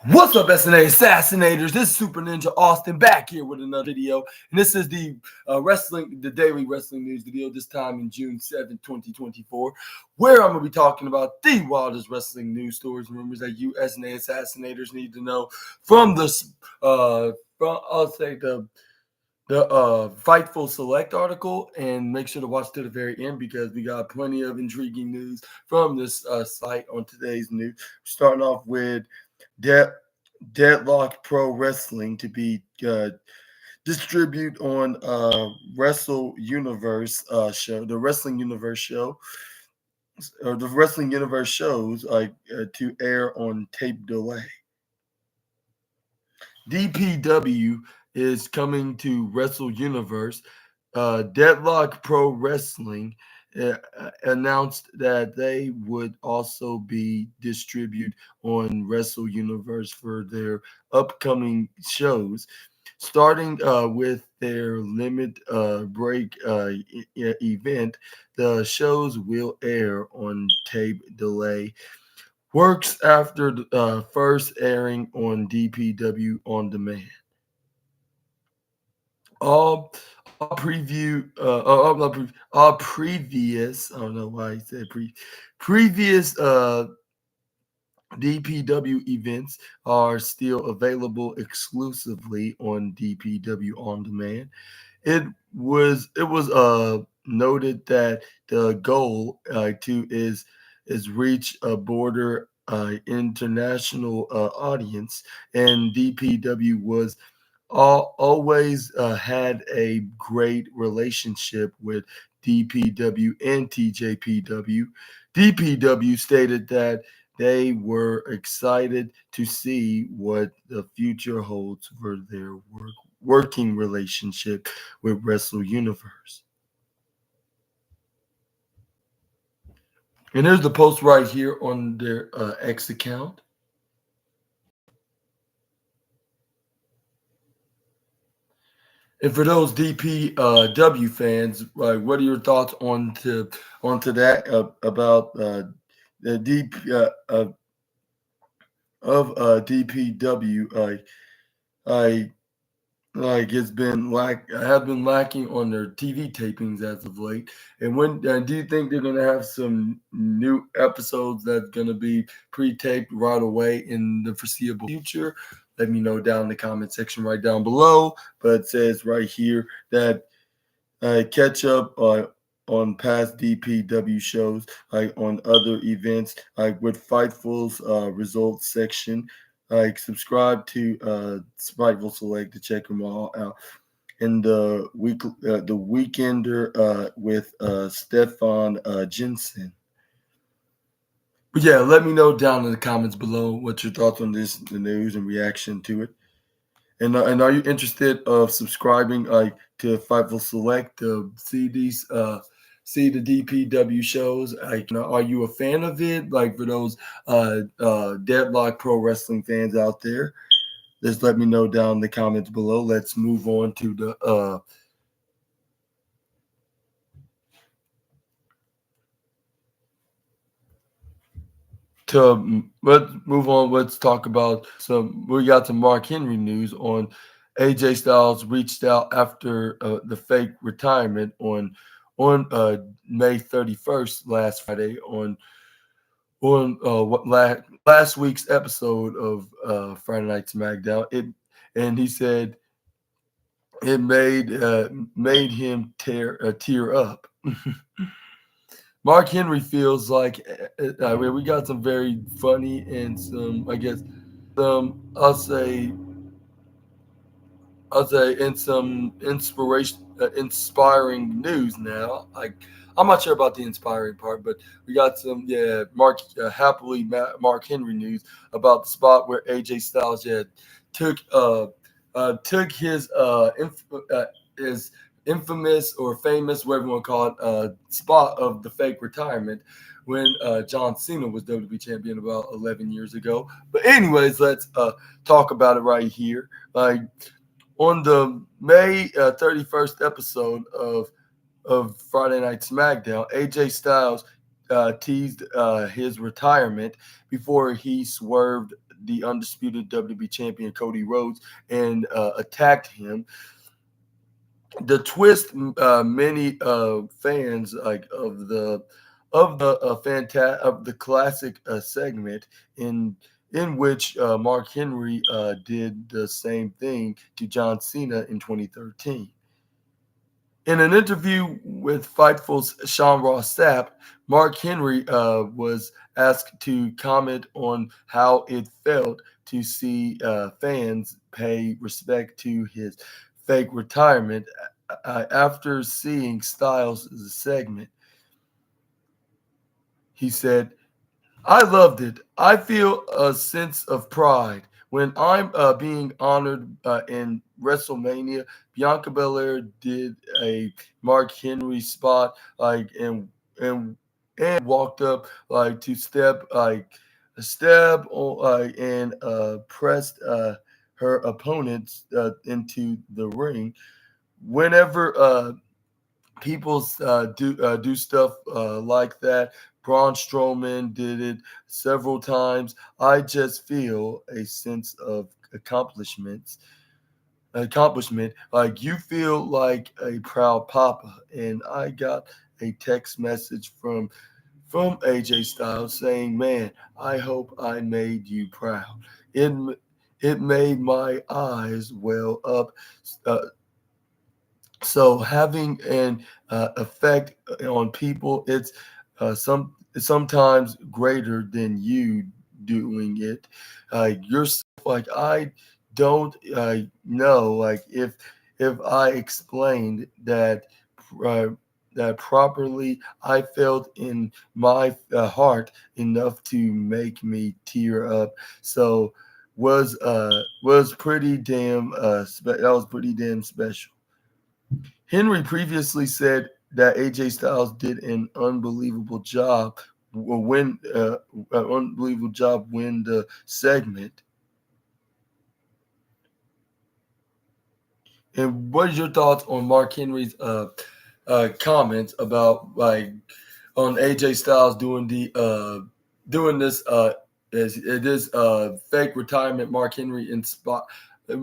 What's up, SNA Assassinators? This is Super Ninja Austin back here with another video. And this is the daily wrestling news video, this time in June 7th, 2024, where I'm going to be talking about the wildest wrestling news stories and rumors that you SNA Assassinators need to know from the Fightful Select article, and make sure to watch to the very end because we got plenty of intriguing news from this site on today's news. Starting off with Deadlock Pro Wrestling to be distribute on Wrestle Universe show, the Wrestling Universe show, or the Wrestling Universe shows to air on tape delay. DPW is coming to Wrestle Universe. Deadlock Pro Wrestling announced that they would also be distributed on Wrestle Universe for their upcoming shows, starting with their limit break event. The shows will air on tape delay. Works after first airing on DPW on demand. All previous, I don't know why I said previous DPW events are still available exclusively on DPW on demand. It was noted that the goal is reach a border international audience, and DPW was always had a great relationship with DPW and TJPW. DPW stated that they were excited to see what the future holds for their working relationship with Wrestle Universe. And there's the post right here on their X account. And for those DPW fans, what are your thoughts on that about the DP of DPW? I have been lacking on their TV tapings as of late. And when do you think they're going to have some new episodes that's going to be pre-taped right away in the foreseeable future? Let me know down in the comment section right down below. But it says right here that catch up on past DPW shows, on other events, with Fightful's results section. Subscribe to Fightful Select to check them all out. And the Weekender with Stefan Jensen. But yeah, let me know down in the comments below what your thoughts on the news and reaction to it. And are you interested of subscribing to Fightful Select to see these see the DPW shows? Are you a fan of it? Like, for those Deadlock Pro Wrestling fans out there, just let me know down in the comments below. Let's move on to the let's move on. Let's talk about we got some Mark Henry news on AJ Styles reached out after the fake retirement on May 31st, last Friday, on last week's episode of Friday Night SmackDown. And he said it made him tear up. Mark Henry feels like we got some very funny and some, I guess, I'll say, and some inspiring news now. I'm not sure about the inspiring part, but we got some Mark Henry news about the spot where AJ Styles took his infamous or famous, whatever you want to call it, spot of the fake retirement when John Cena was WWE champion about 11 years ago. But anyways, let's talk about it right here. On the May 31st episode of Friday Night SmackDown, AJ Styles teased his retirement before he swerved the undisputed WWE champion Cody Rhodes and attacked him. The twist, many fans like of the classic segment in which Mark Henry did the same thing to John Cena in 2013. In an interview with Fightful's Sean Ross Sapp, Mark Henry was asked to comment on how it felt to see fans pay respect to his fake retirement after seeing Styles' segment. He said, I loved it. I feel a sense of pride when I'm being honored in WrestleMania. Bianca Belair did a Mark Henry spot, like and walked up like to step on and pressed her opponents into the ring. Whenever people do stuff like that. Braun Strowman did it several times. I just feel a sense of accomplishment. Like you feel like a proud papa. And I got a text message from AJ Styles saying, "Man, I hope I made you proud." It made my eyes well up. Uh, so having an effect on people, it's sometimes greater than you doing it yourself. Like I don't know, like if I explained uh, that properly, I felt in my heart enough to make me tear up. So was pretty damn that was pretty damn special. Henry previously said that AJ Styles did an unbelievable job win the segment. And what is your thoughts on Mark Henry's comments about like on AJ Styles doing this fake retirement Mark Henry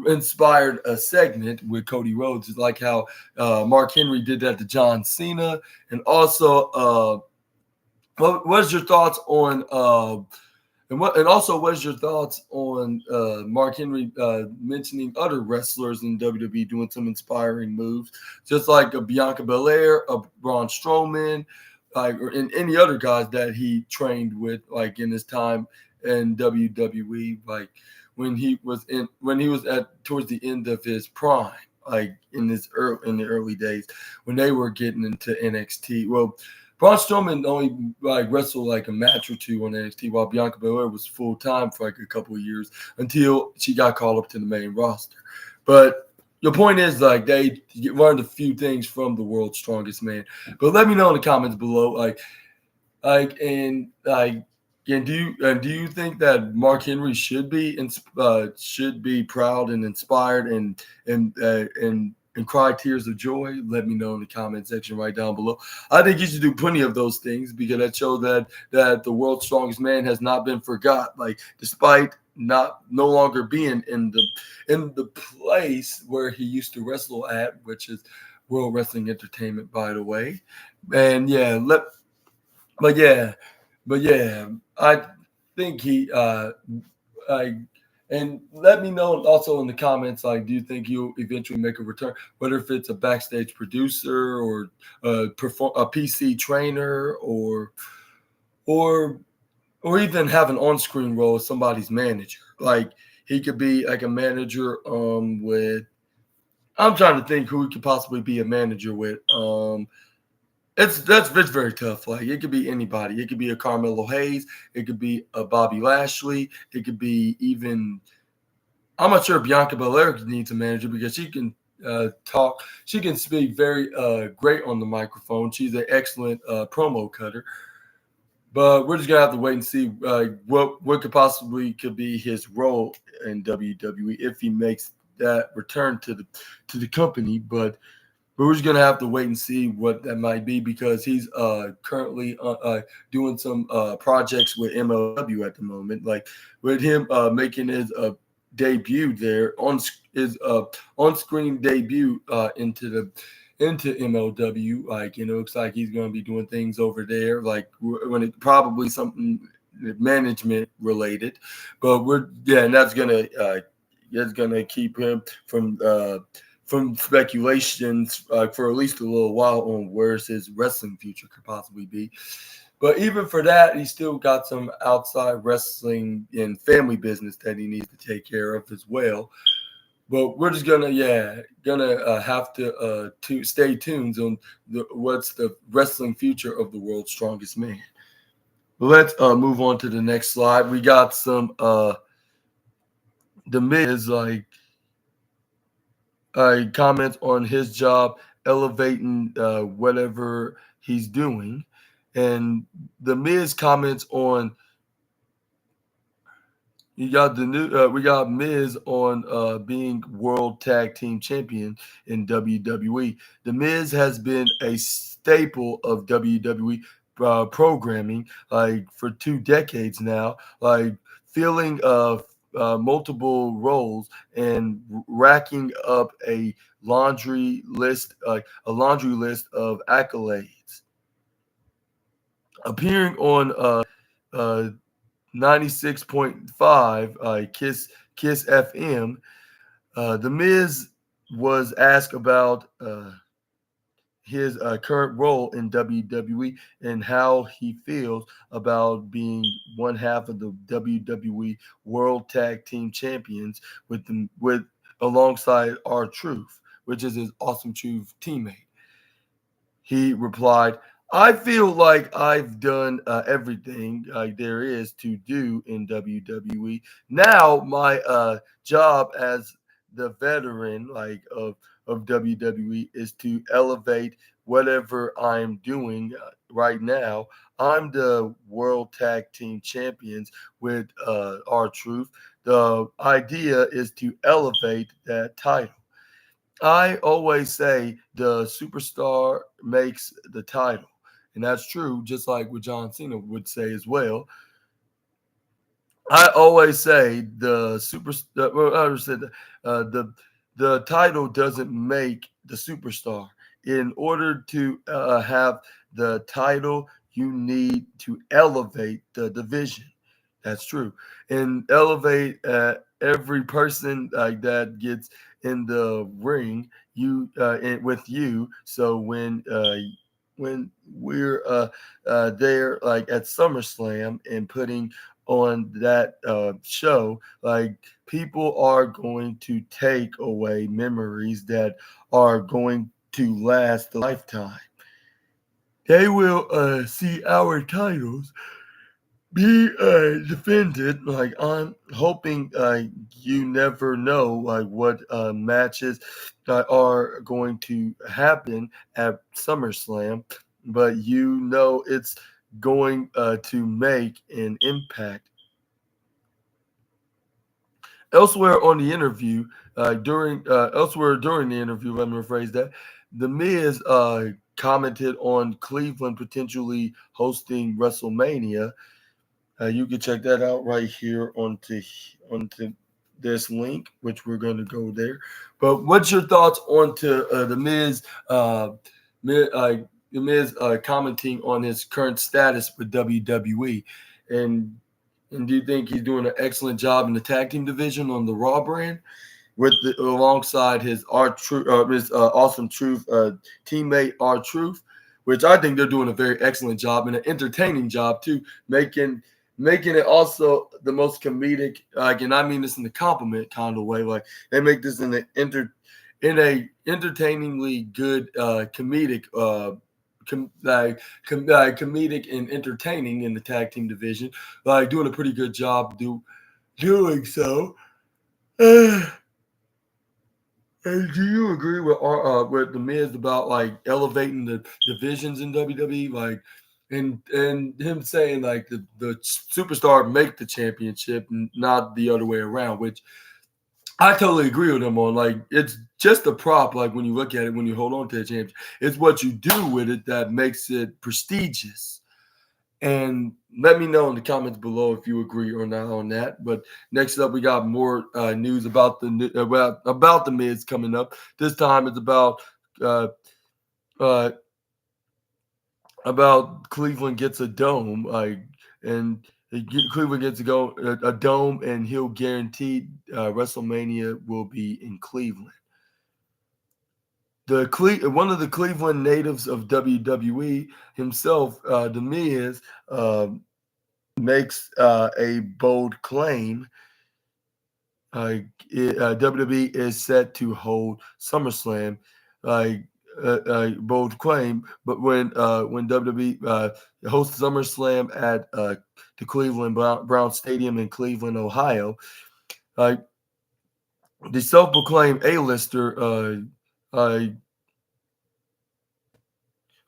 inspired a segment with Cody Rhodes? It's like how Mark Henry did that to John Cena, and also what's your thoughts on what's your thoughts on Mark Henry mentioning other wrestlers in WWE doing some inspiring moves, just like a Bianca Belair, a Braun Strowman, like or in any other guys that he trained with, like in his time in WWE, like when he was at towards the end of his prime, like in the early days when they were getting into NXT. Well, Braun Strowman only like wrestled like a match or two on NXT, while Bianca Belair was full time for like a couple of years until she got called up to the main roster. But your point is like they learned a few things from the world's strongest man. But let me know in the comments below, like and do you think that Mark Henry should be proud and inspired and cry tears of joy? Let me know in the comment section right down below. I think you should do plenty of those things because that show that the world's strongest man has not been forgot. Like despite no longer being in the place where he used to wrestle at, which is World Wrestling Entertainment, by the way. And but yeah, but yeah, I think he I and let me know also in the comments, like, do you think he'll eventually make a return? Whether if it's a backstage producer or a PC trainer or even have an on-screen role as somebody's manager. Like he could be like a manager with. I'm trying to think who he could possibly be a manager with. It's very tough. Like it could be anybody. It could be a Carmelo Hayes. It could be a Bobby Lashley. It could be even. I'm not sure Bianca Belair needs a manager because she can talk. She can speak very great on the microphone. She's an excellent promo cutter. But we're just gonna have to wait and see what could be his role in WWE if he makes that return to the company. But but we're just gonna have to wait and see what that might be because he's currently doing some projects with MLW at the moment. Like with him making his debut there on his on-screen debut into MLW. Like it looks like he's going to be doing things over there. Like when it probably something management related, but and that's gonna keep him from speculations for at least a little while on where his wrestling future could possibly be. But even for that, he's still got some outside wrestling and family business that he needs to take care of as well. But we're just gonna have to stay tuned on what's the wrestling future of the world's strongest man. Let's move on to the next slide. We got some the Miz comments on his job elevating whatever he's doing, and the Miz comments on we got Miz on being World Tag Team Champion in WWE. The Miz has been a staple of WWE programming like for 2 decades now, like filling multiple roles and racking up a laundry list of accolades. Appearing on uh, 96.5 Kiss FM, The Miz was asked about his current role in WWE and how he feels about being one half of the WWE World Tag Team Champions with alongside R-Truth, which is his Awesome Truth teammate. He replied, I feel like I've done everything there is to do in WWE. Now my job as the veteran of WWE is to elevate whatever I'm doing right now. I'm the World Tag Team Champions with R-Truth. The idea is to elevate that title. I always say the superstar makes the title. And that's true, just like what John Cena would say as well. I always say the title doesn't make the superstar. In order to have the title, you need to elevate the division. That's true, and elevate every person that gets in the ring. With you. So when we're there like at SummerSlam and putting on that show, like people are going to take away memories that are going to last a lifetime. They will see our titles be defended. Like I'm hoping you never know like what matches are going to happen at SummerSlam, but it's going to make an impact. Elsewhere on the interview, elsewhere during the interview, let me rephrase that. The Miz commented on Cleveland potentially hosting WrestleMania. You can check that out right here onto this link, which we're going to go there. But what's your thoughts onto the Miz? The Miz commenting on his current status with WWE, and do you think he's doing an excellent job in the tag team division on the Raw brand, alongside his his Awesome Truth teammate R-Truth, which I think they're doing a very excellent job and an entertaining job too, making it also the most comedic. And I mean this in the compliment kind of way. Like they make this in a entertainingly good comedic. Comedic and entertaining in the tag team division, like doing a pretty good job doing so. And do you agree with the Miz about like elevating the divisions in WWE, like, and him saying like the superstar make the championship, and not the other way around? Which I totally agree with him on like it's just a prop. Like when you look at it, when you hold on to the championship, it's what you do with it that makes it prestigious. And let me know in the comments below if you agree or not on that. But next up, we got more news about about the Miz coming up. This time, it's uh, uh, about Cleveland gets a dome, like and Cleveland gets a dome, and he'll guarantee WrestleMania will be in Cleveland. One of the Cleveland natives of WWE himself, The Miz, makes a bold claim. WWE is set to hold SummerSlam. Like bold claim, but when WWE hosts SummerSlam at the Cleveland Brown Stadium in Cleveland, Ohio, like the self-proclaimed A-lister, uh,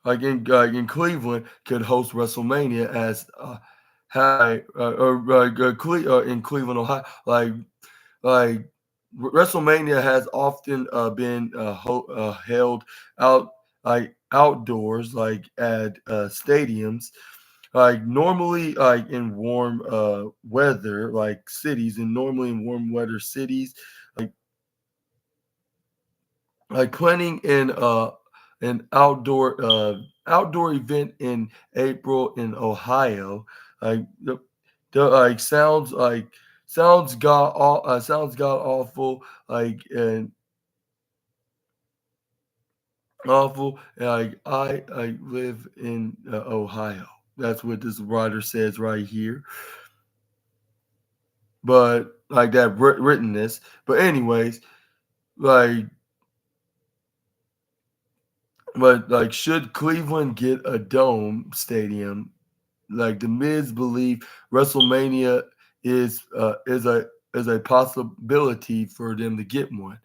in Cleveland could host WrestleMania as in Cleveland, Ohio. Like WrestleMania has often been held outdoors, like at stadiums, like normally like in warm weather, like cities, and normally in warm weather cities, like planning an outdoor event in April in Ohio. Like like sounds god awful, like and awful. Like I live in Ohio. That's what this writer says right here. But like that writtenness. But anyways, like should Cleveland get a dome stadium? Like the Miz believe WrestleMania is a possibility for them to get one.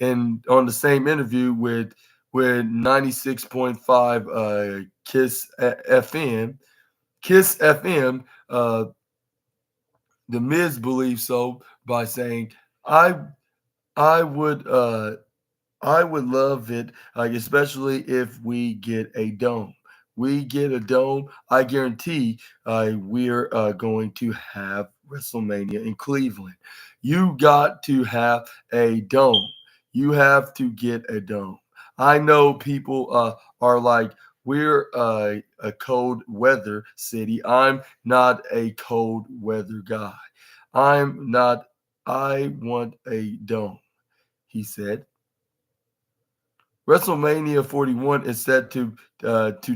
And on the same interview with 96.5 Kiss FM, the Miz believes so by saying, "I I would I would love it, like especially if we get a dome. We get a dome. I guarantee we're going to have WrestleMania in Cleveland. You got to have a dome. You have to get a dome. I know people are like, we're a cold weather city. I'm not a cold weather guy. I'm not. I want a dome," he said. WrestleMania 41 is set to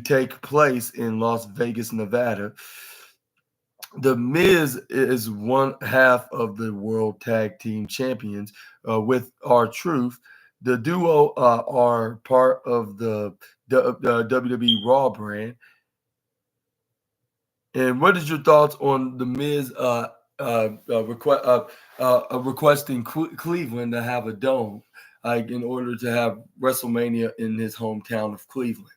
take place in Las Vegas, Nevada. The Miz is one half of the World Tag Team Champions with R-Truth. The duo are part of the WWE Raw brand. And what is your thoughts on the Miz requesting Cleveland to have a dome, like in order to have WrestleMania in his hometown of Cleveland?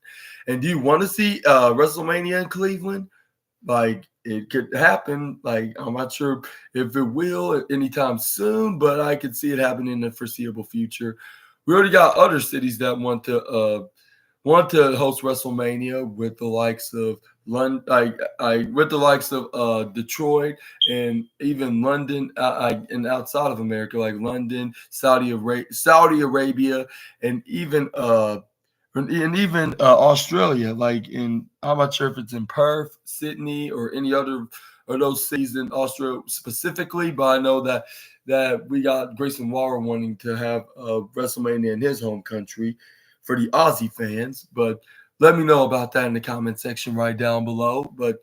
And do you want to see WrestleMania in Cleveland? Like it could happen. Like I'm not sure if it will anytime soon, but I could see it happening in the foreseeable future. We already got other cities that want to host WrestleMania with the likes of London, with the likes of Detroit and even London, and outside of America, like London, Saudi Arabia, and even Australia. Like in, I'm not sure if it's in Perth, Sydney, or any other of those cities in Australia specifically, but I know that we got Grayson Waller wanting to have WrestleMania in his home country for the Aussie fans. But let me know about that in the comment section right down below. But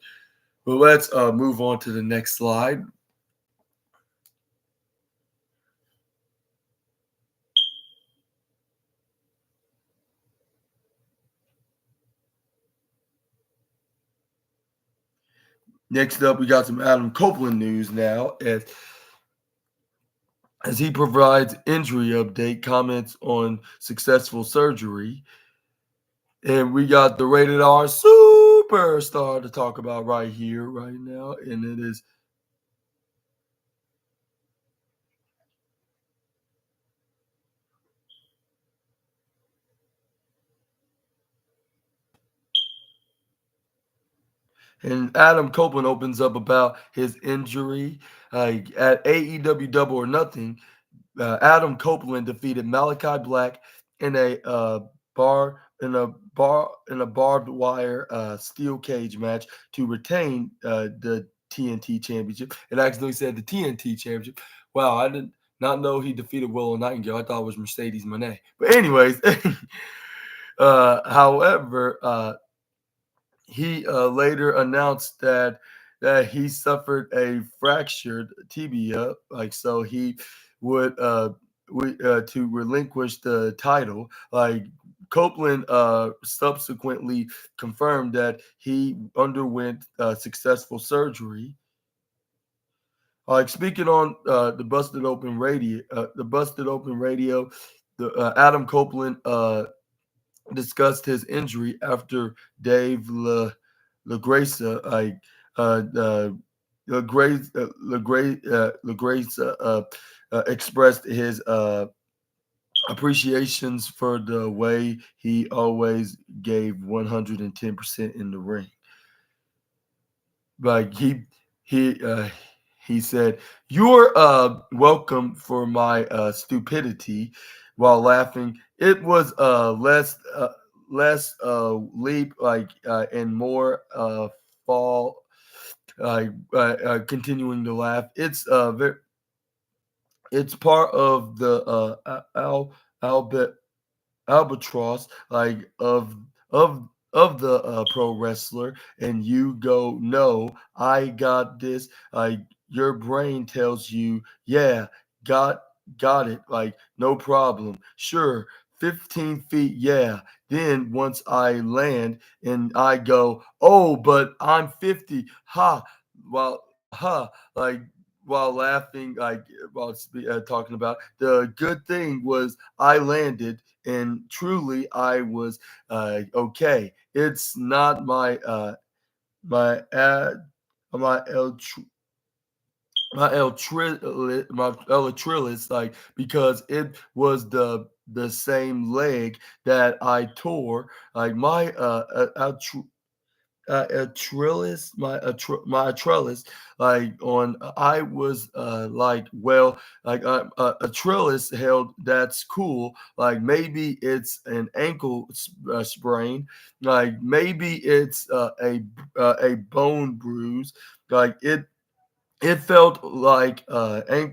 let's move on to the next slide. Next up, we got some Adam Copeland news now as he provides injury update, comments on successful surgery. And we got the rated R superstar to talk about right here, right now. And it is And Adam Copeland opens up about his injury at AEW Double or Nothing. Adam Copeland defeated Malachi Black in a barbed wire steel cage match to retain the TNT Championship. It accidentally said the TNT Championship. Wow, I did not know he defeated Willow Nightingale. I thought it was Mercedes Moné. But anyways, however, he later announced that he suffered a fractured tibia, like so he would to relinquish the title. Like Copeland subsequently confirmed that he underwent successful surgery. Like speaking on the Busted Open Radio, the Adam Copeland discussed his injury after Dave LaGracia, expressed his appreciations for the way he always gave 110% in the ring. Like he said, "You're welcome for my stupidity," while laughing. It was less leap and more fall. Continuing to laugh. It's part of the Albert albatross of the pro wrestler, and you go, no, I got this. Like your brain tells you, yeah, got it, like no problem, sure, 15 feet, yeah. Then once I land and I go, oh, but I'm 50, ha, like while laughing, while talking about the good thing was I landed, and truly I was okay. It's not my my El my Elytrilus, like because it was the same leg that I tore. Like my my trellis, like on I was like, well, like a trellis held, that's cool, like maybe it's an ankle sprain, like maybe it's a bone bruise, like it felt like ankle